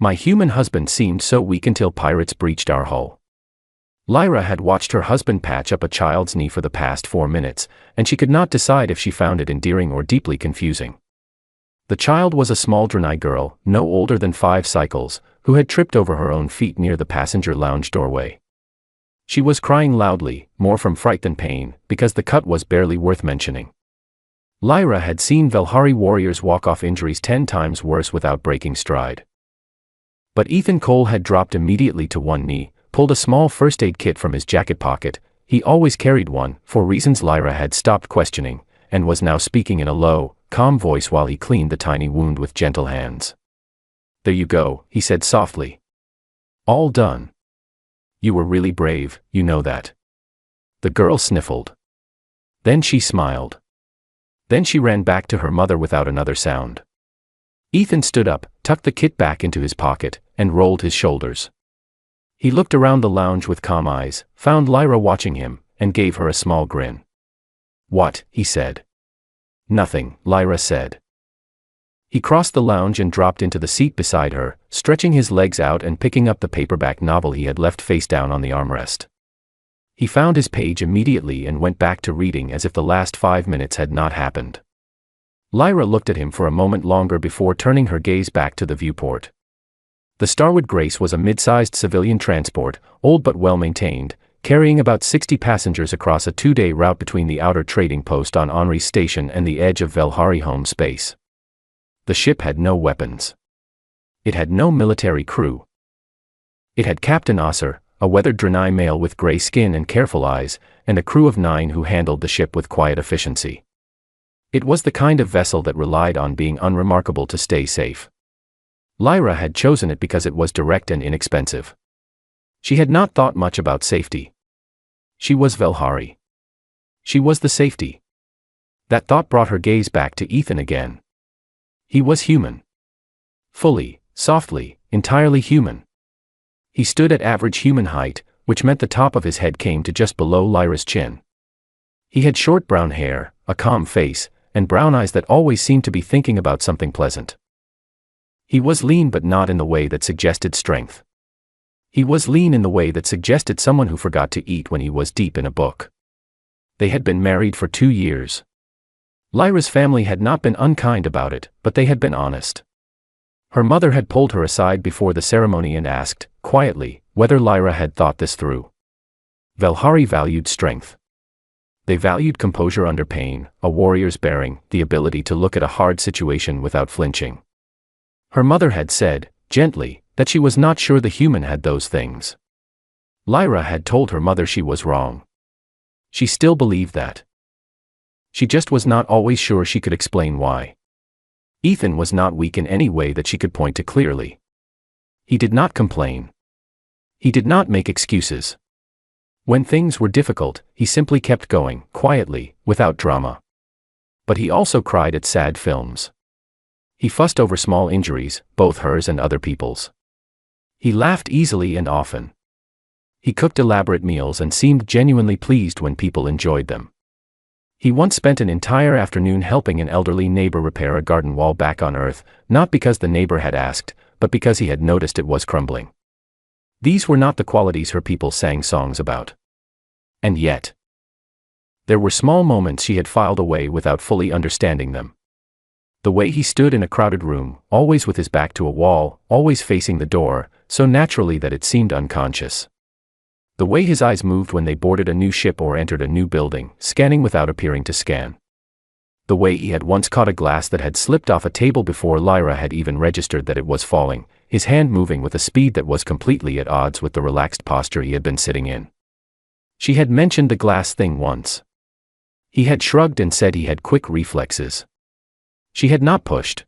My human husband seemed so weak until pirates breached our hull. Lyra had watched her husband patch up a child's knee for the past 4 minutes, and she could not decide if she found it endearing or deeply confusing. The child was a small Draenei girl, no older than 5 cycles, who had tripped over her own feet near the passenger lounge doorway. She was crying loudly, more from fright than pain, because the cut was barely worth mentioning. Lyra had seen Velhari warriors walk off injuries 10 times worse without breaking stride. But Ethan Cole had dropped immediately to one knee, pulled a small first aid kit from his jacket pocket. He always carried one, for reasons Lyra had stopped questioning, and was now speaking in a low, calm voice while he cleaned the tiny wound with gentle hands. "There you go," he said softly. "All done. You were really brave, you know that." The girl sniffled. Then she smiled. Then she ran back to her mother without another sound. Ethan stood up, tucked the kit back into his pocket, and rolled his shoulders. He looked around the lounge with calm eyes, found Lyra watching him, and gave her a small grin. "What?" he said. "Nothing," Lyra said. He crossed the lounge and dropped into the seat beside her, stretching his legs out and picking up the paperback novel he had left face down on the armrest. He found his page immediately and went back to reading as if the last 5 minutes had not happened. Lyra looked at him for a moment longer before turning her gaze back to the viewport. The Starwood Grace was a mid-sized civilian transport, old but well-maintained, carrying about 60 passengers across a 2-day route between the outer trading post on Henry's Station and the edge of Velhari home space. The ship had no weapons. It had no military crew. It had Captain Osser, a weathered Draenei male with gray skin and careful eyes, and a crew of 9 who handled the ship with quiet efficiency. It was the kind of vessel that relied on being unremarkable to stay safe. Lyra had chosen it because it was direct and inexpensive. She had not thought much about safety. She was Velhari. She was the safety. That thought brought her gaze back to Ethan again. He was human. Fully, softly, entirely human. He stood at average human height, which meant the top of his head came to just below Lyra's chin. He had short brown hair, a calm face, and brown eyes that always seemed to be thinking about something pleasant. He was lean but not in the way that suggested strength. He was lean in the way that suggested someone who forgot to eat when he was deep in a book. They had been married for 2 years. Lyra's family had not been unkind about it, but they had been honest. Her mother had pulled her aside before the ceremony and asked, quietly, whether Lyra had thought this through. Velhari valued strength. They valued composure under pain, a warrior's bearing, the ability to look at a hard situation without flinching. Her mother had said, gently, that she was not sure the human had those things. Lyra had told her mother she was wrong. She still believed that. She just was not always sure she could explain why. Ethan was not weak in any way that she could point to clearly. He did not complain. He did not make excuses. When things were difficult, he simply kept going, quietly, without drama. But he also cried at sad films. He fussed over small injuries, both hers and other people's. He laughed easily and often. He cooked elaborate meals and seemed genuinely pleased when people enjoyed them. He once spent an entire afternoon helping an elderly neighbor repair a garden wall back on Earth, not because the neighbor had asked, but because he had noticed it was crumbling. These were not the qualities her people sang songs about. And yet, there were small moments she had filed away without fully understanding them. The way he stood in a crowded room, always with his back to a wall, always facing the door, so naturally that it seemed unconscious. The way his eyes moved when they boarded a new ship or entered a new building, scanning without appearing to scan. The way he had once caught a glass that had slipped off a table before Lyra had even registered that it was falling, his hand moving with a speed that was completely at odds with the relaxed posture he had been sitting in. She had mentioned the glass thing once. He had shrugged and said he had quick reflexes. She had not pushed.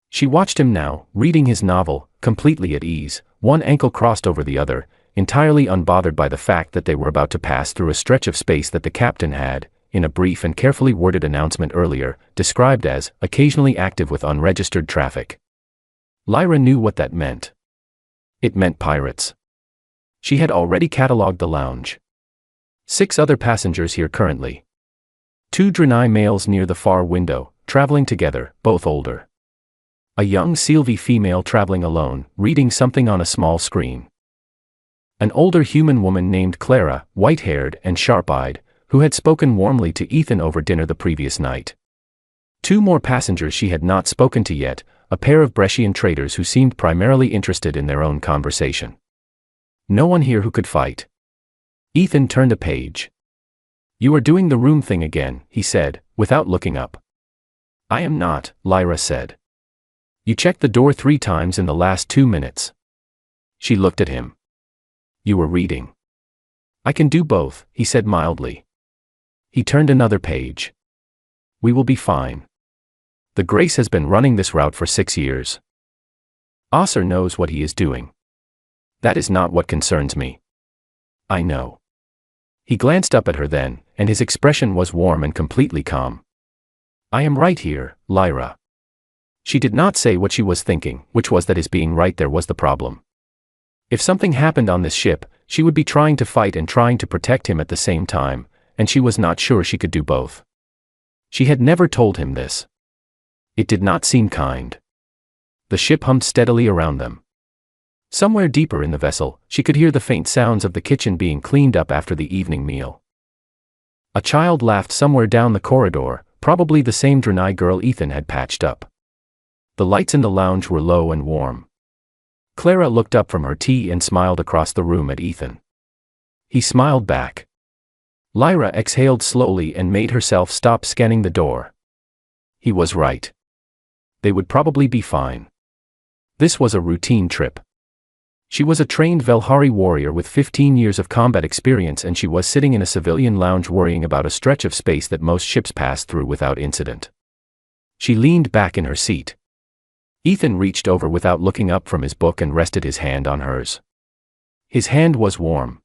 She watched him now, reading his novel, completely at ease, one ankle crossed over the other, entirely unbothered by the fact that they were about to pass through a stretch of space that the captain had, in a brief and carefully worded announcement earlier, described as occasionally active with unregistered traffic. Lyra knew what that meant. It meant pirates. She had already catalogued the lounge. 6 other passengers here currently. 2 Draenei males near the far window, traveling together, both older. A young Sylvie female traveling alone, reading something on a small screen. An older human woman named Clara, white-haired and sharp-eyed, who had spoken warmly to Ethan over dinner the previous night. 2 more passengers she had not spoken to yet, a pair of Brescian traders who seemed primarily interested in their own conversation. No one here who could fight. Ethan turned a page. "You are doing the room thing again," he said, without looking up. "I am not," Lyra said. "You checked the door 3 times in the last 2 minutes." She looked at him. "You were reading." "I can do both," he said mildly. He turned another page. "We will be fine. The Grace has been running this route for 6 years. Osser knows what he is doing. That is not what concerns me." "I know." He glanced up at her then, and his expression was warm and completely calm. "I am right here, Lyra." She did not say what she was thinking, which was that his being right there was the problem. If something happened on this ship, she would be trying to fight and trying to protect him at the same time, and she was not sure she could do both. She had never told him this. It did not seem kind. The ship hummed steadily around them. Somewhere deeper in the vessel, she could hear the faint sounds of the kitchen being cleaned up after the evening meal. A child laughed somewhere down the corridor, probably the same Drenai girl Ethan had patched up. The lights in the lounge were low and warm. Clara looked up from her tea and smiled across the room at Ethan. He smiled back. Lyra exhaled slowly and made herself stop scanning the door. He was right. They would probably be fine. This was a routine trip. She was a trained Velhari warrior with 15 years of combat experience, and she was sitting in a civilian lounge worrying about a stretch of space that most ships pass through without incident. She leaned back in her seat. Ethan reached over without looking up from his book and rested his hand on hers. His hand was warm.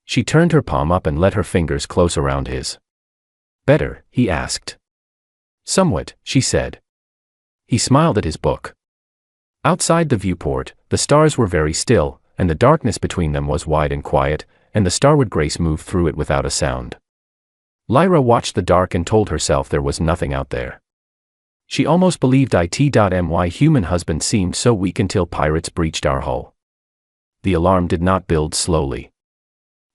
She turned her palm up and let her fingers close around his. "Better?" he asked. "Somewhat," she said. He smiled at his book. Outside the viewport, the stars were very still, and the darkness between them was wide and quiet, and the starward grace moved through it without a sound. Lyra watched the dark and told herself there was nothing out there. She almost believed my human husband seemed so weak until pirates breached our hull. The alarm did not build slowly.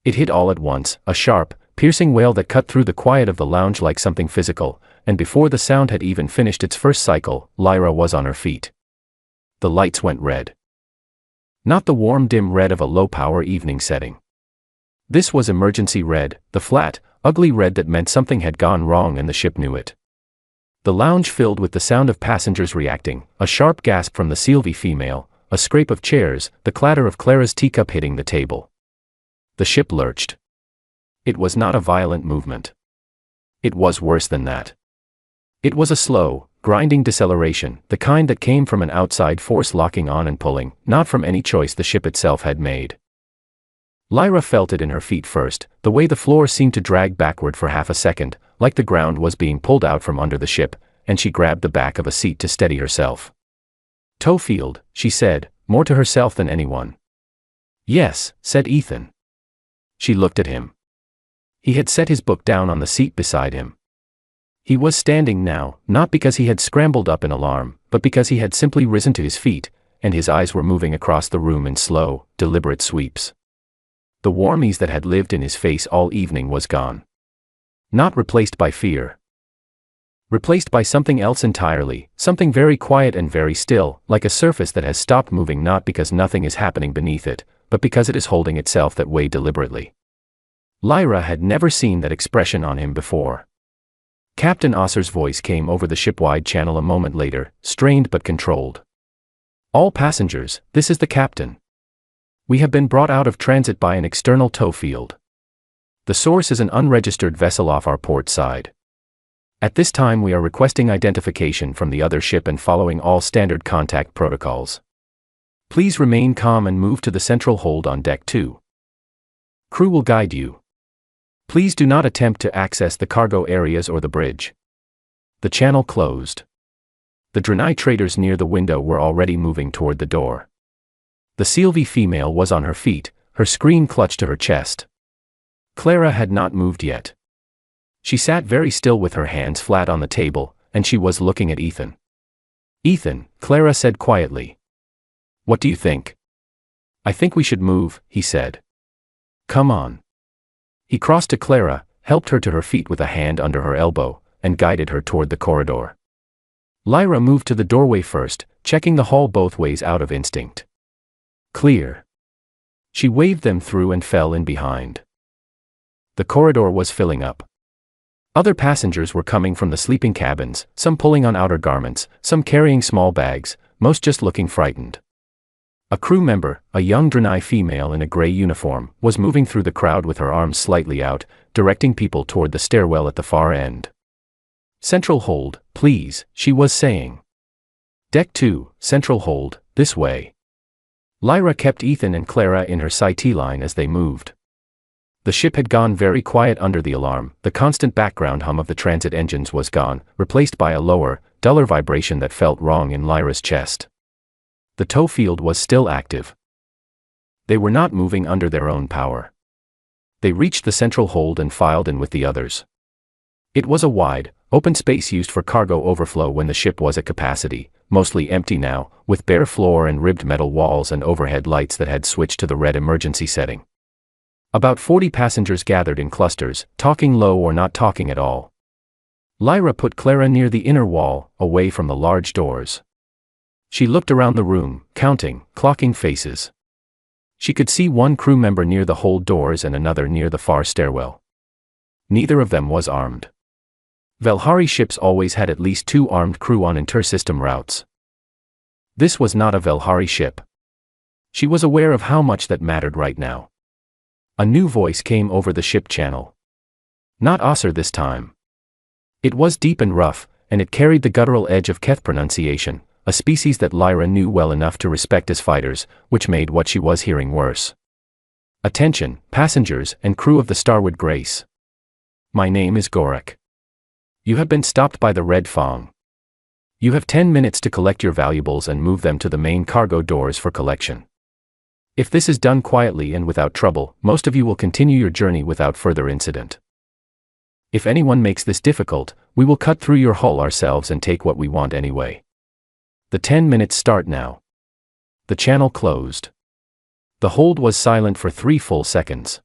It hit all at once, a sharp, piercing wail that cut through the quiet of the lounge like something physical, and before the sound had even finished its first cycle, Lyra was on her feet. The lights went red. Not the warm dim red of a low-power evening setting. This was emergency red, the flat, ugly red that meant something had gone wrong and the ship knew it. The lounge filled with the sound of passengers reacting, a sharp gasp from the Sylvie female, a scrape of chairs, the clatter of Clara's teacup hitting the table. The ship lurched. It was not a violent movement. It was worse than that. It was a slow, grinding deceleration, the kind that came from an outside force locking on and pulling, not from any choice the ship itself had made. Lyra felt it in her feet first, the way the floor seemed to drag backward for half a second, like the ground was being pulled out from under the ship, and she grabbed the back of a seat to steady herself. "Towfield," she said, more to herself than anyone. "Yes," said Ethan. She looked at him. He had set his book down on the seat beside him. He was standing now, not because he had scrambled up in alarm, but because he had simply risen to his feet, and his eyes were moving across the room in slow, deliberate sweeps. The warm ease that had lived in his face all evening was gone. Not replaced by fear. Replaced by something else entirely, something very quiet and very still, like a surface that has stopped moving not because nothing is happening beneath it, but because it is holding itself that way deliberately. Lyra had never seen that expression on him before. Captain Osser's voice came over the shipwide channel a moment later, strained but controlled. "All passengers, this is the captain. We have been brought out of transit by an external tow field. The source is an unregistered vessel off our port side. At this time we are requesting identification from the other ship and following all standard contact protocols. Please remain calm and move to the central hold on deck 2. Crew will guide you. Please do not attempt to access the cargo areas or the bridge." The channel closed. The Drenai traders near the window were already moving toward the door. The Sylvie female was on her feet, her screen clutched to her chest. Clara had not moved yet. She sat very still with her hands flat on the table, and she was looking at Ethan. "Ethan," Clara said quietly. "What do you think?" "I think we should move," he said. "Come on." He crossed to Clara, helped her to her feet with a hand under her elbow, and guided her toward the corridor. Lyra moved to the doorway first, checking the hall both ways out of instinct. Clear. She waved them through and fell in behind. The corridor was filling up. Other passengers were coming from the sleeping cabins, some pulling on outer garments, some carrying small bags, most just looking frightened. A crew member, a young Draenei female in a gray uniform, was moving through the crowd with her arms slightly out, directing people toward the stairwell at the far end. "Central hold, please," she was saying. "Deck 2, central hold, this way." Lyra kept Ethan and Clara in her sight line as they moved. The ship had gone very quiet under the alarm. The constant background hum of the transit engines was gone, replaced by a lower, duller vibration that felt wrong in Lyra's chest. The tow field was still active. They were not moving under their own power. They reached the central hold and filed in with the others. It was a wide, open space used for cargo overflow when the ship was at capacity, mostly empty now, with bare floor and ribbed metal walls and overhead lights that had switched to the red emergency setting. About 40 passengers gathered in clusters, talking low or not talking at all. Lyra put Clara near the inner wall, away from the large doors. She looked around the room, counting, clocking faces. She could see one crew member near the hold doors and another near the far stairwell. Neither of them was armed. Velhari ships always had at least 2 armed crew on inter-system routes. This was not a Velhari ship. She was aware of how much that mattered right now. A new voice came over the ship channel. Not Osir this time. It was deep and rough, and it carried the guttural edge of Keth pronunciation, a species that Lyra knew well enough to respect as fighters, which made what she was hearing worse. "Attention, passengers and crew of the Starwood Grace. My name is Gorak. You have been stopped by the Red Fang. You have 10 minutes to collect your valuables and move them to the main cargo doors for collection. If this is done quietly and without trouble, most of you will continue your journey without further incident. If anyone makes this difficult, we will cut through your hull ourselves and take what we want anyway. The 10 minutes start now." The channel closed. The hold was silent for 3 full seconds.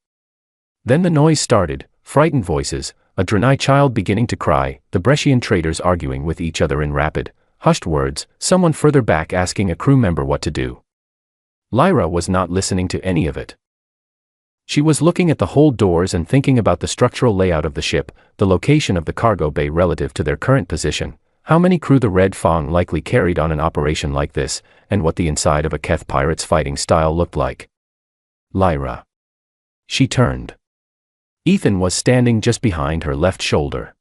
Then the noise started, frightened voices, a Draenei child beginning to cry, the Brescian traders arguing with each other in rapid, hushed words, someone further back asking a crew member what to do. Lyra was not listening to any of it. She was looking at the hold doors and thinking about the structural layout of the ship, the location of the cargo bay relative to their current position, how many crew the Red Fang likely carried on an operation like this, and what the inside of a Keth pirate's fighting style looked like. Lyra. She turned. Ethan was standing just behind her left shoulder.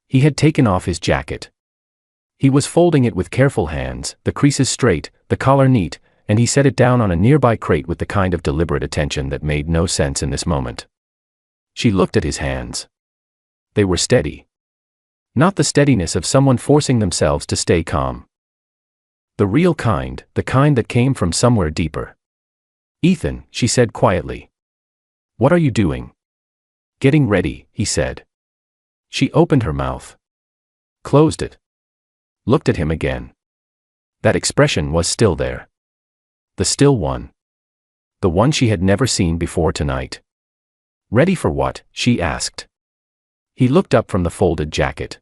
He had taken off his jacket. He was folding it with careful hands, the creases straight, the collar neat, and he set it down on a nearby crate with the kind of deliberate attention that made no sense in this moment. She looked at his hands. They were steady. Not the steadiness of someone forcing themselves to stay calm. The real kind, the kind that came from somewhere deeper. "Ethan," she said quietly. "What are you doing?" "Getting ready," he said. She opened her mouth. Closed it. Looked at him again. That expression was still there. The still one. The one she had never seen before tonight. "Ready for what?" she asked. He looked up from the folded jacket.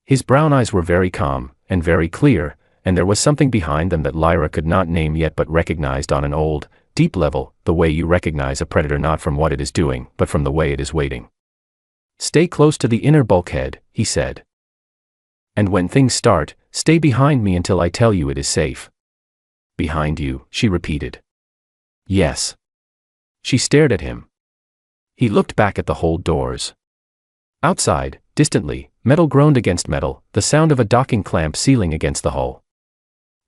His brown eyes were very calm, and very clear, and there was something behind them that Lyra could not name yet but recognized on an old, deep level, the way you recognize a predator not from what it is doing, but from the way it is waiting. "Stay close to the inner bulkhead," he said. "And when things start, stay behind me until I tell you it is safe." "Behind you," she repeated. "Yes." She stared at him. He looked back at the hold doors. Outside, distantly, metal groaned against metal, the sound of a docking clamp sealing against the hull.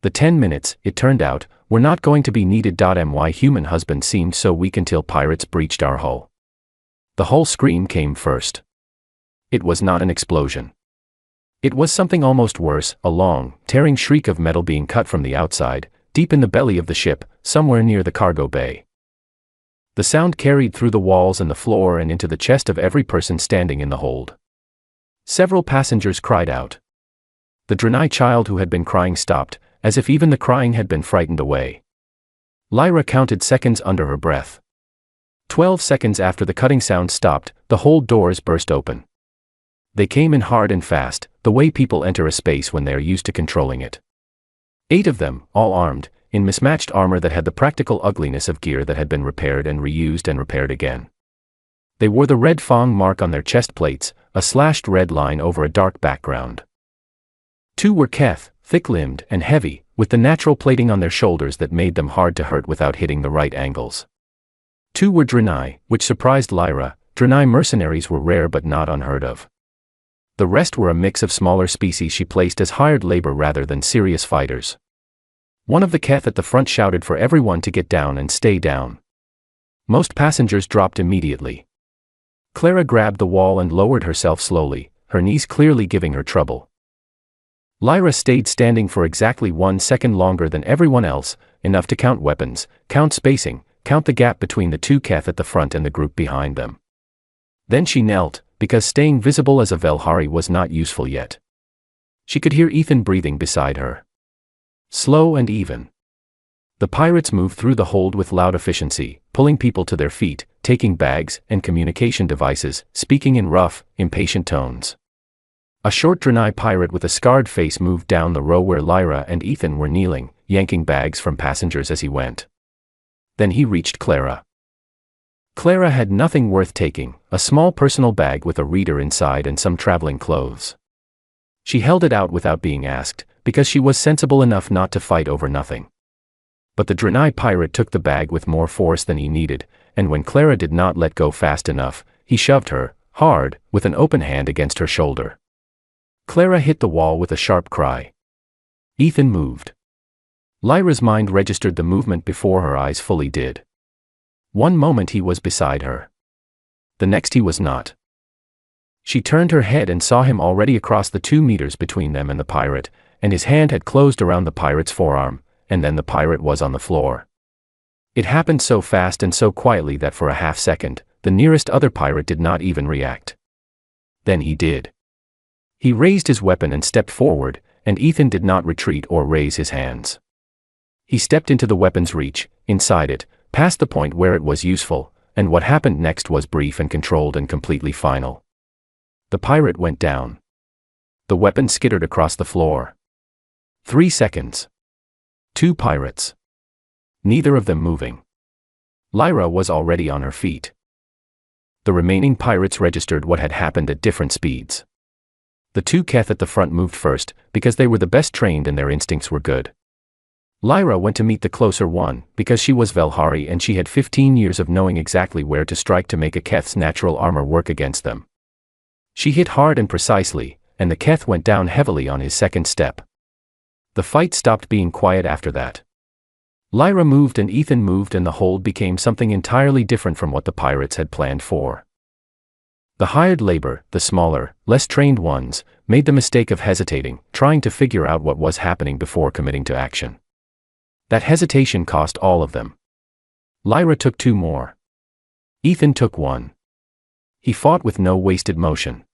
The 10 minutes, it turned out, were not going to be needed. My human husband seemed so weak until pirates breached our hull. The hull scream came first. It was not an explosion. It was something almost worse, a long, tearing shriek of metal being cut from the outside, deep in the belly of the ship, somewhere near the cargo bay. The sound carried through the walls and the floor and into the chest of every person standing in the hold. Several passengers cried out. The Draenei child who had been crying stopped, as if even the crying had been frightened away. Lyra counted seconds under her breath. 12 seconds after the cutting sound stopped, the hold doors burst open. They came in hard and fast, the way people enter a space when they are used to controlling it. 8 of them, all armed, in mismatched armor that had the practical ugliness of gear that had been repaired and reused and repaired again. They wore the red Fang mark on their chest plates, a slashed red line over a dark background. 2 were Keth, thick-limbed and heavy, with the natural plating on their shoulders that made them hard to hurt without hitting the right angles. 2 were Draenei, which surprised Lyra. Draenei mercenaries were rare but not unheard of. The rest were a mix of smaller species she placed as hired labor rather than serious fighters. One of the Keth at the front shouted for everyone to get down and stay down. Most passengers dropped immediately. Clara grabbed the wall and lowered herself slowly, her knees clearly giving her trouble. Lyra stayed standing for exactly 1 second longer than everyone else, enough to count weapons, count spacing, count the gap between the 2 Keth at the front and the group behind them. Then she knelt, because staying visible as a Velhari was not useful yet. She could hear Ethan breathing beside her. Slow and even. The pirates moved through the hold with loud efficiency, pulling people to their feet, taking bags and communication devices, speaking in rough, impatient tones. A short Draenei pirate with a scarred face moved down the row where Lyra and Ethan were kneeling, yanking bags from passengers as he went. Then he reached Clara. Clara had nothing worth taking, a small personal bag with a reader inside and some traveling clothes. She held it out without being asked, because she was sensible enough not to fight over nothing. But the Draenei pirate took the bag with more force than he needed, and when Clara did not let go fast enough, he shoved her, hard, with an open hand against her shoulder. Clara hit the wall with a sharp cry. Ethan moved. Lyra's mind registered the movement before her eyes fully did. One moment he was beside her. The next he was not. She turned her head and saw him already across the 2 meters between them and the pirate, and his hand had closed around the pirate's forearm, and then the pirate was on the floor. It happened so fast and so quietly that for a half second, the nearest other pirate did not even react. Then he did. He raised his weapon and stepped forward, and Ethan did not retreat or raise his hands. He stepped into the weapon's reach, inside it, past the point where it was useful, and what happened next was brief and controlled and completely final. The pirate went down. The weapon skittered across the floor. 3 seconds. 2 pirates. Neither of them moving. Lyra was already on her feet. The remaining pirates registered what had happened at different speeds. The 2 Keth at the front moved first, because they were the best trained and their instincts were good. Lyra went to meet the closer one, because she was Velhari and she had 15 years of knowing exactly where to strike to make a Keth's natural armor work against them. She hit hard and precisely, and the Keth went down heavily on his second step. The fight stopped being quiet after that. Lyra moved and Ethan moved and the hold became something entirely different from what the pirates had planned for. The hired labor, the smaller, less trained ones, made the mistake of hesitating, trying to figure out what was happening before committing to action. That hesitation cost all of them. Lyra took 2 more. Ethan took 1. He fought with no wasted motion.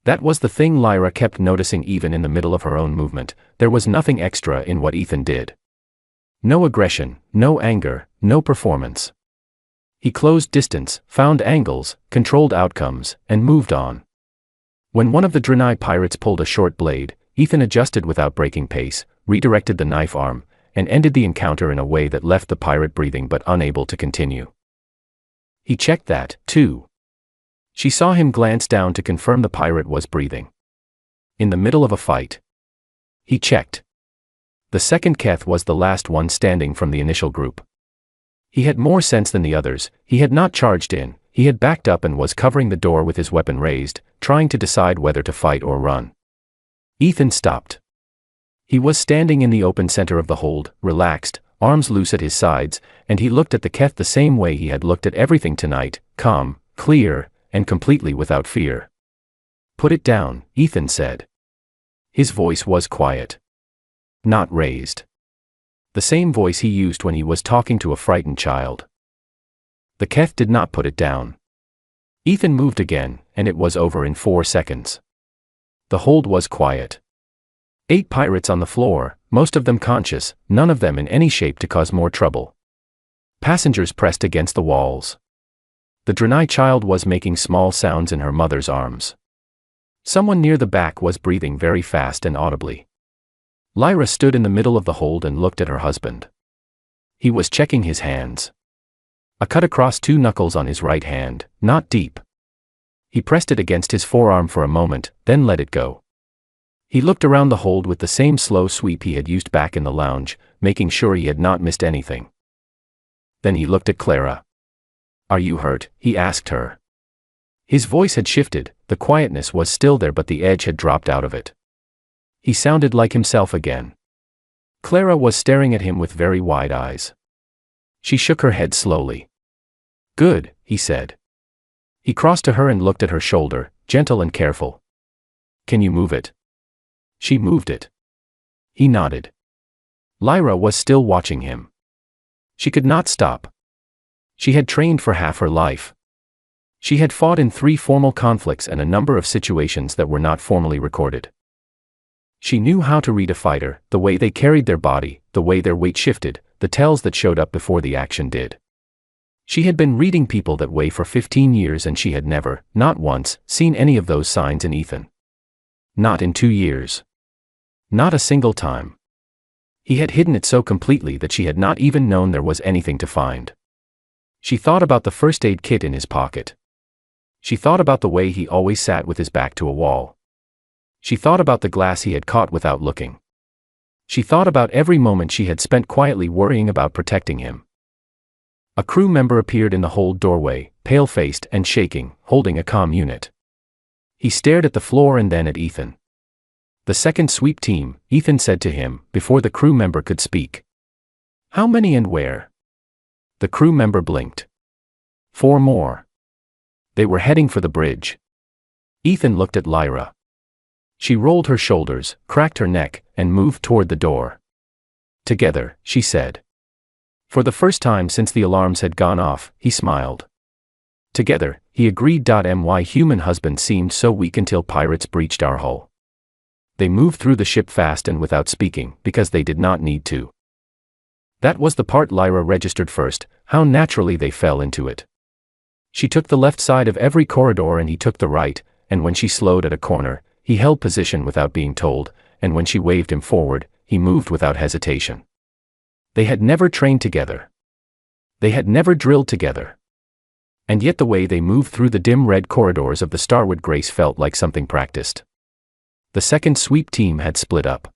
That was the thing Lyra kept noticing even in the middle of her own movement, there was nothing extra in what Ethan did. No aggression, no anger, no performance. He closed distance, found angles, controlled outcomes, and moved on. When one of the Draenei pirates pulled a short blade, Ethan adjusted without breaking pace, redirected the knife arm, and ended the encounter in a way that left the pirate breathing but unable to continue. He checked that, too. She saw him glance down to confirm the pirate was breathing. In the middle of a fight. He checked. The second Keth was the last one standing from the initial group. He had more sense than the others, he had not charged in, he had backed up and was covering the door with his weapon raised, trying to decide whether to fight or run. Ethan stopped. He was standing in the open center of the hold, relaxed, arms loose at his sides, and he looked at the Keth the same way he had looked at everything tonight, calm, clear, and completely without fear. "Put it down," Ethan said. His voice was quiet. Not raised. The same voice he used when he was talking to a frightened child. The Keth did not put it down. Ethan moved again, and it was over in 4 seconds. The hold was quiet. 8 pirates on the floor, most of them conscious, none of them in any shape to cause more trouble. Passengers pressed against the walls. The Draenei child was making small sounds in her mother's arms. Someone near the back was breathing very fast and audibly. Lyra stood in the middle of the hold and looked at her husband. He was checking his hands. A cut across 2 knuckles on his right hand, not deep. He pressed it against his forearm for a moment, then let it go. He looked around the hold with the same slow sweep he had used back in the lounge, making sure he had not missed anything. Then he looked at Clara. "Are you hurt?" he asked her. His voice had shifted, the quietness was still there but the edge had dropped out of it. He sounded like himself again. Clara was staring at him with very wide eyes. She shook her head slowly. "Good," he said. He crossed to her and looked at her shoulder, gentle and careful. "Can you move it?" She moved it. He nodded. Lyra was still watching him. She could not stop. She had trained for half her life. She had fought in 3 formal conflicts and a number of situations that were not formally recorded. She knew how to read a fighter, the way they carried their body, the way their weight shifted, the tells that showed up before the action did. She had been reading people that way for 15 years and she had never, not once, seen any of those signs in Ethan. Not in 2 years. Not a single time. He had hidden it so completely that she had not even known there was anything to find. She thought about the first aid kit in his pocket. She thought about the way he always sat with his back to a wall. She thought about the glass he had caught without looking. She thought about every moment she had spent quietly worrying about protecting him. A crew member appeared in the hold doorway, pale-faced and shaking, holding a comm unit. He stared at the floor and then at Ethan. "The second sweep team," Ethan said to him, before the crew member could speak. "How many and where?" The crew member blinked. 4 more. They were heading for the bridge. Ethan looked at Lyra. She rolled her shoulders, cracked her neck, and moved toward the door. "Together," she said. For the first time since the alarms had gone off, he smiled. "Together," he agreed. My human husband seemed so weak until pirates breached our hull. They moved through the ship fast and without speaking, because they did not need to. That was the part Lyra registered first, how naturally they fell into it. She took the left side of every corridor and he took the right, and when she slowed at a corner, he held position without being told, and when she waved him forward, he moved without hesitation. They had never trained together. They had never drilled together. And yet the way they moved through the dim red corridors of the Starwood Grace felt like something practiced. The second sweep team had split up.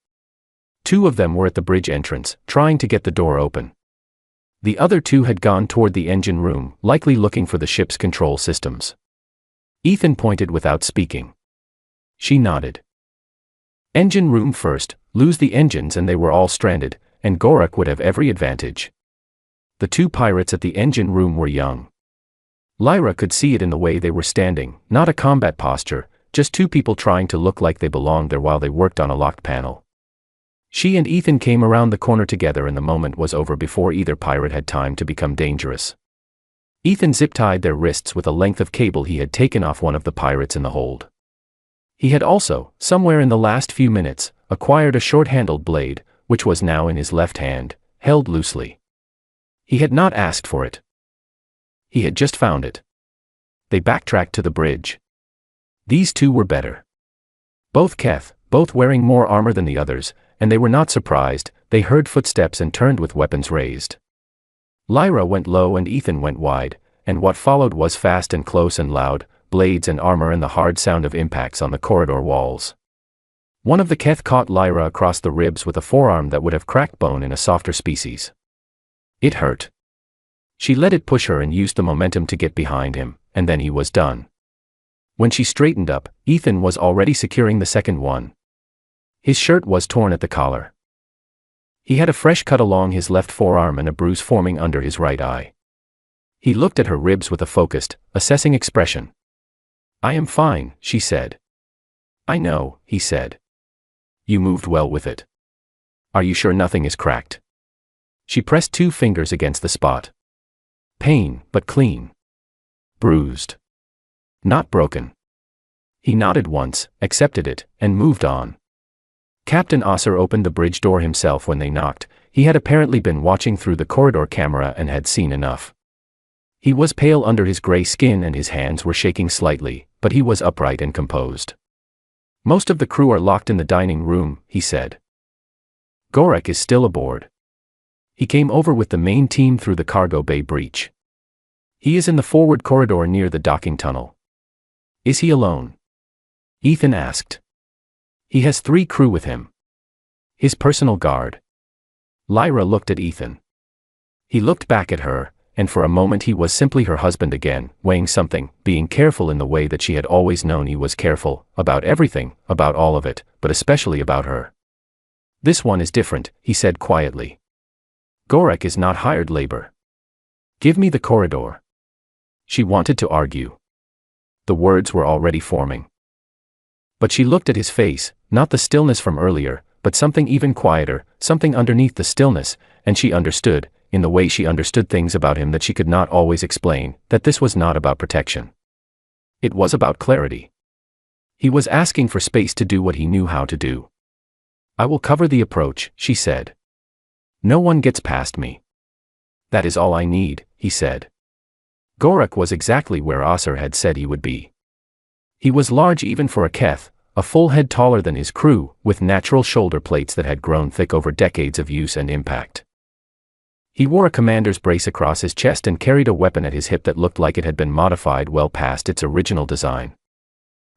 2 of them were at the bridge entrance, trying to get the door open. The other 2 had gone toward the engine room, likely looking for the ship's control systems. Ethan pointed without speaking. She nodded. Engine room first, lose the engines and they were all stranded, and Gorak would have every advantage. The 2 pirates at the engine room were young. Lyra could see it in the way they were standing, not a combat posture, just 2 people trying to look like they belonged there while they worked on a locked panel. She and Ethan came around the corner together and the moment was over before either pirate had time to become dangerous. Ethan zip-tied their wrists with a length of cable he had taken off one of the pirates in the hold. He had also, somewhere in the last few minutes, acquired a short-handled blade, which was now in his left hand, held loosely. He had not asked for it. He had just found it. They backtracked to the bridge. These 2 were better. Both Keth, both wearing more armor than the others, and they were not surprised. They heard footsteps and turned with weapons raised. Lyra went low and Ethan went wide, and what followed was fast and close and loud, blades and armor and the hard sound of impacts on the corridor walls. One of the Keth caught Lyra across the ribs with a forearm that would have cracked bone in a softer species. It hurt. She let it push her and used the momentum to get behind him, and then he was done. When she straightened up, Ethan was already securing the second one. His shirt was torn at the collar. He had a fresh cut along his left forearm and a bruise forming under his right eye. He looked at her ribs with a focused, assessing expression. "I am fine," she said. "I know," he said. "You moved well with it. Are you sure nothing is cracked?" She pressed 2 fingers against the spot. "Pain, but clean. Bruised. Not broken." He nodded once, accepted it, and moved on. Captain Osser opened the bridge door himself when they knocked. He had apparently been watching through the corridor camera and had seen enough. He was pale under his gray skin and his hands were shaking slightly, but he was upright and composed. "Most of the crew are locked in the dining room," he said. "Gorek is still aboard. He came over with the main team through the cargo bay breach. He is in the forward corridor near the docking tunnel." "Is he alone?" Ethan asked. "He has 3 crew with him. His personal guard." Lyra looked at Ethan. He looked back at her, and for a moment he was simply her husband again, weighing something, being careful in the way that she had always known he was careful, about everything, about all of it, but especially about her. "This one is different," he said quietly. "Gorek is not hired labor. Give me the corridor." She wanted to argue. The words were already forming. But she looked at his face, not the stillness from earlier, but something even quieter, something underneath the stillness, and she understood, in the way she understood things about him that she could not always explain, that this was not about protection. It was about clarity. He was asking for space to do what he knew how to do. "I will cover the approach," she said. "No one gets past me." "That is all I need," he said. Gorek was exactly where Osser had said he would be. He was large even for a Keth, a full head taller than his crew, with natural shoulder plates that had grown thick over decades of use and impact. He wore a commander's brace across his chest and carried a weapon at his hip that looked like it had been modified well past its original design.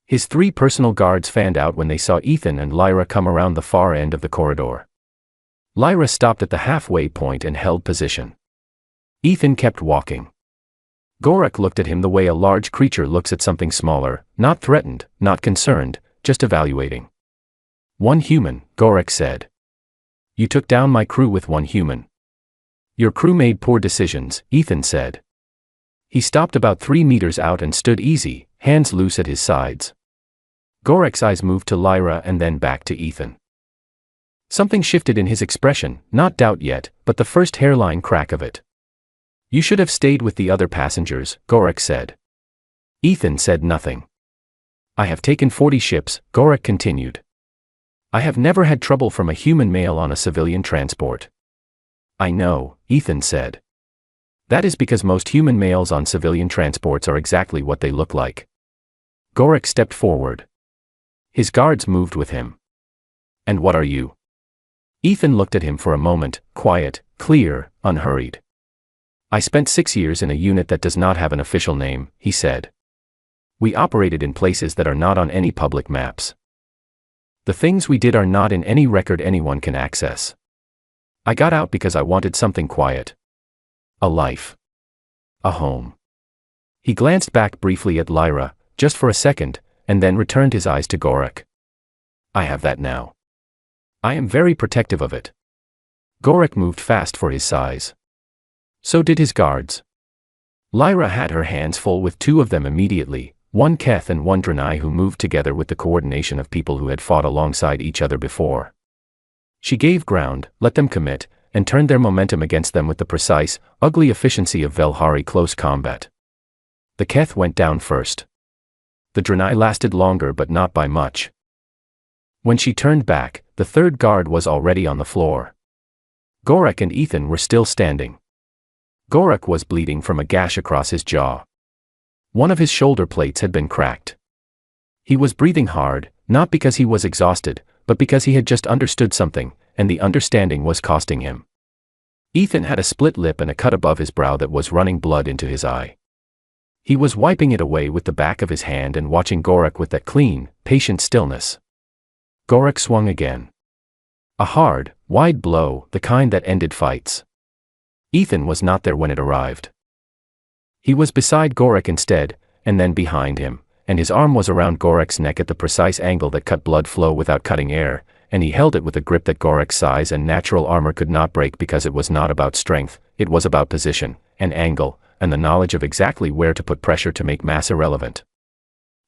His 3 personal guards fanned out when they saw Ethan and Lyra come around the far end of the corridor. Lyra stopped at the halfway point and held position. Ethan kept walking. Gorek looked at him the way a large creature looks at something smaller, not threatened, not concerned, just evaluating. "1 human," Gorek said. "You took down my crew with 1 human." "Your crew made poor decisions," Ethan said. He stopped about 3 meters out and stood easy, hands loose at his sides. Gorek's eyes moved to Lyra and then back to Ethan. Something shifted in his expression, not doubt yet, but the first hairline crack of it. "You should have stayed with the other passengers," Gorek said. Ethan said nothing. "I have taken 40 ships," Gorek continued. "I have never had trouble from a human male on a civilian transport." "I know," Ethan said. "That is because most human males on civilian transports are exactly what they look like." Gorek stepped forward. His guards moved with him. "And what are you?" Ethan looked at him for a moment, quiet, clear, unhurried. "I spent 6 years in a unit that does not have an official name," he said. "We operated in places that are not on any public maps. The things we did are not in any record anyone can access. I got out because I wanted something quiet. A life. A home." He glanced back briefly at Lyra, just for a second, and then returned his eyes to Gorek. "I have that now. I am very protective of it." Gorek moved fast for his size. So did his guards. Lyra had her hands full with 2 of them immediately, 1 Keth and 1 Draenei, who moved together with the coordination of people who had fought alongside each other before. She gave ground, let them commit, and turned their momentum against them with the precise, ugly efficiency of Velhari close combat. The Keth went down first. The Draenei lasted longer but not by much. When she turned back, the 3rd guard was already on the floor. Gorek and Ethan were still standing. Gorek was bleeding from a gash across his jaw. One of his shoulder plates had been cracked. He was breathing hard, not because he was exhausted, but because he had just understood something, and the understanding was costing him. Ethan had a split lip and a cut above his brow that was running blood into his eye. He was wiping it away with the back of his hand and watching Gorek with that clean, patient stillness. Gorek swung again. A hard, wide blow, the kind that ended fights. Ethan was not there when it arrived. He was beside Gorek instead, and then behind him, and his arm was around Gorek's neck at the precise angle that cut blood flow without cutting air, and he held it with a grip that Gorek's size and natural armor could not break, because it was not about strength, it was about position, and angle, and the knowledge of exactly where to put pressure to make mass irrelevant.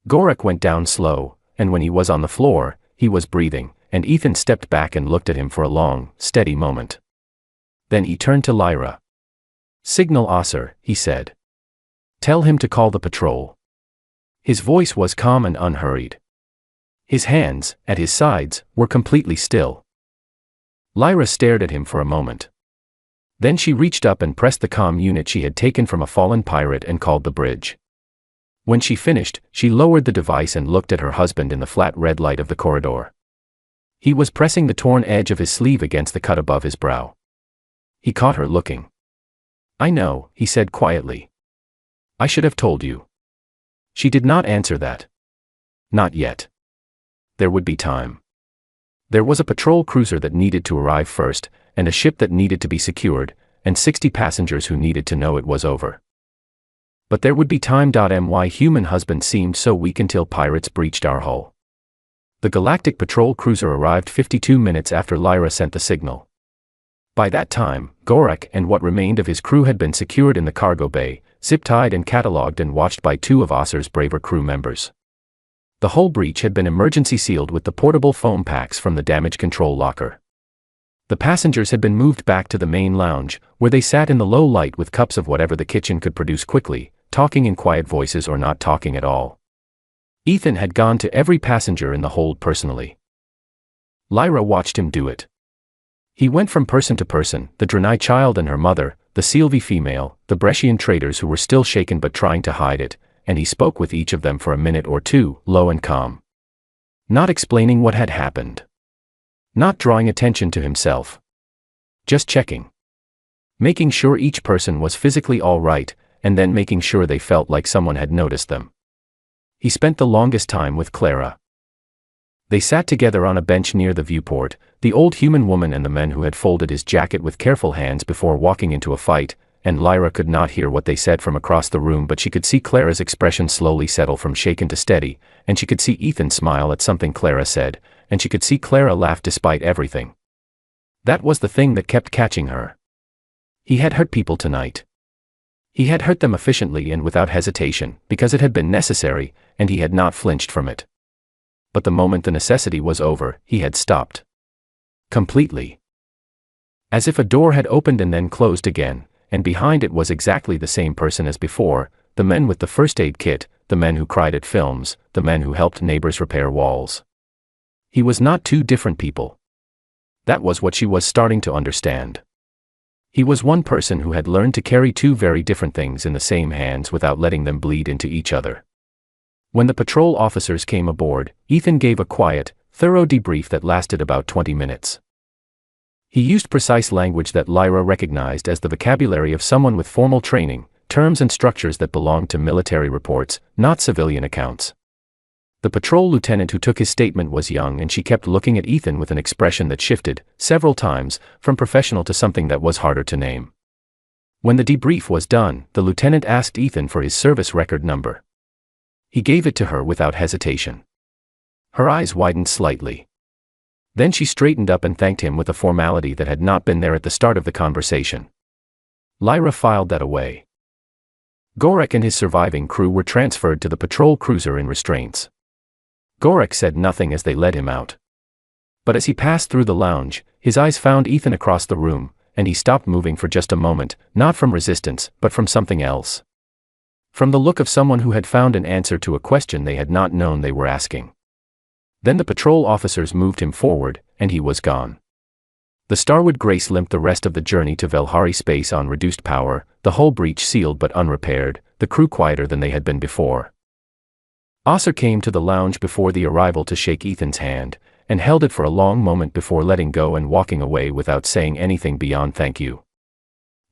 Gorek went down slow, and when he was on the floor, he was breathing, and Ethan stepped back and looked at him for a long, steady moment. Then he turned to Lyra. "Signal Osser," he said. "Tell him to call the patrol." His voice was calm and unhurried. His hands, at his sides, were completely still. Lyra stared at him for a moment. Then she reached up and pressed the comm unit she had taken from a fallen pirate and called the bridge. When she finished, she lowered the device and looked at her husband in the flat red light of the corridor. He was pressing the torn edge of his sleeve against the cut above his brow. He caught her looking. "I know," he said quietly. "I should have told you." She did not answer that. Not yet. There would be time. There was a patrol cruiser that needed to arrive first, and a ship that needed to be secured, and 60 passengers who needed to know it was over. But there would be time. My human husband seemed so weak until pirates breached our hull. The Galactic Patrol Cruiser arrived 52 minutes after Lyra sent the signal. By that time, Gorak and what remained of his crew had been secured in the cargo bay, zip-tied and catalogued and watched by 2 of Osir's braver crew members. The hull breach had been emergency sealed with the portable foam packs from the damage control locker. The passengers had been moved back to the main lounge, where they sat in the low light with cups of whatever the kitchen could produce quickly, talking in quiet voices or not talking at all. Ethan had gone to every passenger in the hold personally. Lyra watched him do it. He went from person to person, the Draenei child and her mother, the Sylvie female, the Brescian traders who were still shaken but trying to hide it, and he spoke with each of them for a minute or two, low and calm. Not explaining what had happened. Not drawing attention to himself. Just checking. Making sure each person was physically all right, and then making sure they felt like someone had noticed them. He spent the longest time with Clara. They sat together on a bench near the viewport, the old human woman and the man who had folded his jacket with careful hands before walking into a fight, and Lyra could not hear what they said from across the room, but she could see Clara's expression slowly settle from shaken to steady, and she could see Ethan smile at something Clara said, and she could see Clara laugh despite everything. That was the thing that kept catching her. He had hurt people tonight. He had hurt them efficiently and without hesitation, because it had been necessary, and he had not flinched from it. But the moment the necessity was over, he had stopped. Completely. As if a door had opened and then closed again, and behind it was exactly the same person as before, the men with the first aid kit, the men who cried at films, the men who helped neighbors repair walls. He was not 2 different people. That was what she was starting to understand. He was one person who had learned to carry 2 very different things in the same hands without letting them bleed into each other. When the patrol officers came aboard, Ethan gave a quiet, thorough debrief that lasted about 20 minutes. He used precise language that Lyra recognized as the vocabulary of someone with formal training, terms and structures that belonged to military reports, not civilian accounts. The patrol lieutenant who took his statement was young, and she kept looking at Ethan with an expression that shifted, several times, from professional to something that was harder to name. When the debrief was done, the lieutenant asked Ethan for his service record number. He gave it to her without hesitation. Her eyes widened slightly. Then she straightened up and thanked him with a formality that had not been there at the start of the conversation. Lyra filed that away. Gorak and his surviving crew were transferred to the patrol cruiser in restraints. Gorak said nothing as they led him out. But as he passed through the lounge, his eyes found Ethan across the room, and he stopped moving for just a moment, not from resistance, but from something else. From the look of someone who had found an answer to a question they had not known they were asking. Then the patrol officers moved him forward, and he was gone. The Starwood Grace limped the rest of the journey to Velhari space on reduced power, the hull breach sealed but unrepaired, the crew quieter than they had been before. Osir came to the lounge before the arrival to shake Ethan's hand, and held it for a long moment before letting go and walking away without saying anything beyond thank you.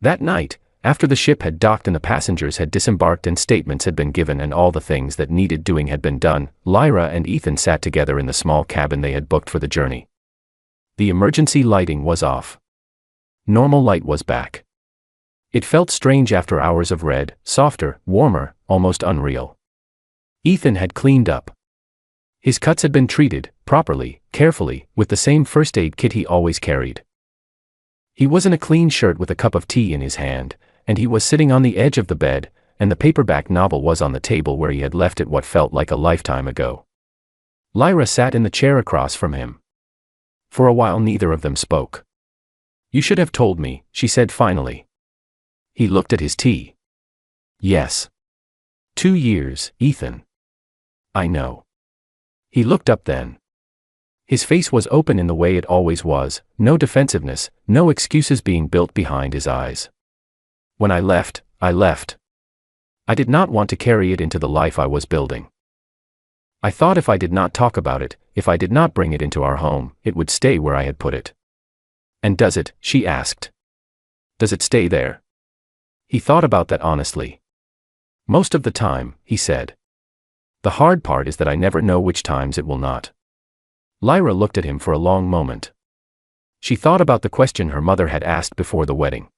That night, after the ship had docked and the passengers had disembarked and statements had been given and all the things that needed doing had been done, Lyra and Ethan sat together in the small cabin they had booked for the journey. The emergency lighting was off. Normal light was back. It felt strange after hours of red, softer, warmer, almost unreal. Ethan had cleaned up. His cuts had been treated, properly, carefully, with the same first aid kit he always carried. He was in a clean shirt with a cup of tea in his hand, and he was sitting on the edge of the bed, and the paperback novel was on the table where he had left it what felt like a lifetime ago. Lyra sat in the chair across from him. For a while neither of them spoke. "You should have told me," she said finally. He looked at his tea. "Yes. 2 years, Ethan. I know." He looked up then. His face was open in the way it always was, no defensiveness, no excuses being built behind his eyes. When I left, I left. I did not want to carry it into the life I was building. I thought if I did not talk about it, if I did not bring it into our home, it would stay where I had put it. And does it? She asked. Does it stay there? He thought about that honestly. Most of the time, he said. The hard part is that I never know which times it will not. Lyra looked at him for a long moment. She thought about the question her mother had asked before the wedding.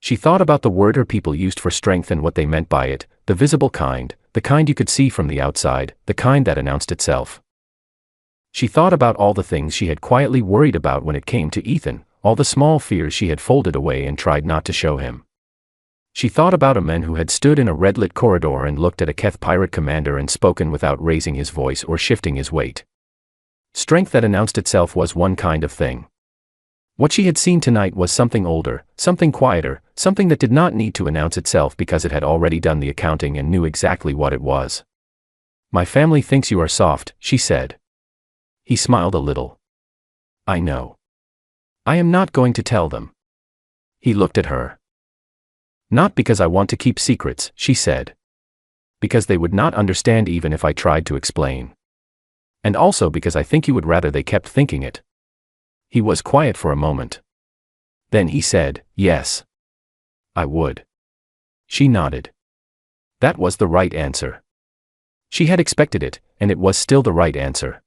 She thought about the word her people used for strength and what they meant by it, the visible kind, the kind you could see from the outside, the kind that announced itself. She thought about all the things she had quietly worried about when it came to Ethan, all the small fears she had folded away and tried not to show him. She thought about a man who had stood in a red-lit corridor and looked at a Keth pirate commander and spoken without raising his voice or shifting his weight. Strength that announced itself was one kind of thing. What she had seen tonight was something older, something quieter, something that did not need to announce itself because it had already done the accounting and knew exactly what it was. My family thinks you are soft, she said. He smiled a little. I know. I am not going to tell them. He looked at her. Not because I want to keep secrets, she said. Because they would not understand even if I tried to explain. And also because I think you would rather they kept thinking it. He was quiet for a moment. Then he said, yes. I would. She nodded. That was the right answer. She had expected it, and it was still the right answer.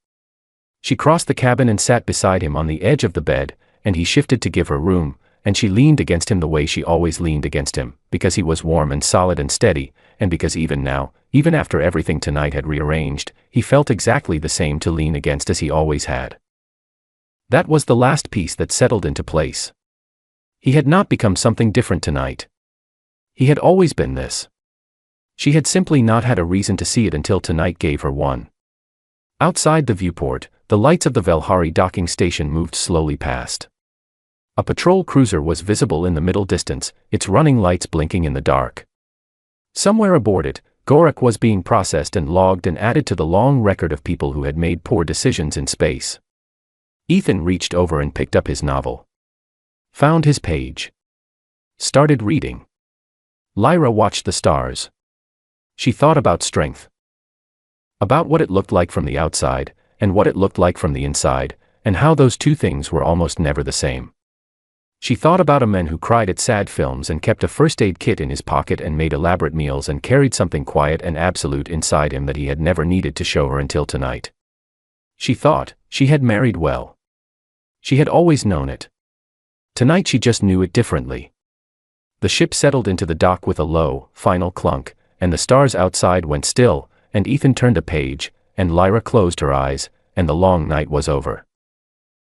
She crossed the cabin and sat beside him on the edge of the bed, and he shifted to give her room, and she leaned against him the way she always leaned against him, because he was warm and solid and steady, and because even now, even after everything tonight had rearranged, he felt exactly the same to lean against as he always had. That was the last piece that settled into place. He had not become something different tonight. He had always been this. She had simply not had a reason to see it until tonight gave her one. Outside the viewport, the lights of the Velhari docking station moved slowly past. A patrol cruiser was visible in the middle distance, its running lights blinking in the dark. Somewhere aboard it, Gorak was being processed and logged and added to the long record of people who had made poor decisions in space. Ethan reached over and picked up his novel. Found his page. Started reading. Lyra watched the stars. She thought about strength. About what it looked like from the outside, and what it looked like from the inside, and how those two things were almost never the same. She thought about a man who cried at sad films and kept a first aid kit in his pocket and made elaborate meals and carried something quiet and absolute inside him that he had never needed to show her until tonight. She thought, she had married well. She had always known it. Tonight she just knew it differently. The ship settled into the dock with a low, final clunk, and the stars outside went still, and Ethan turned a page, and Lyra closed her eyes, and the long night was over.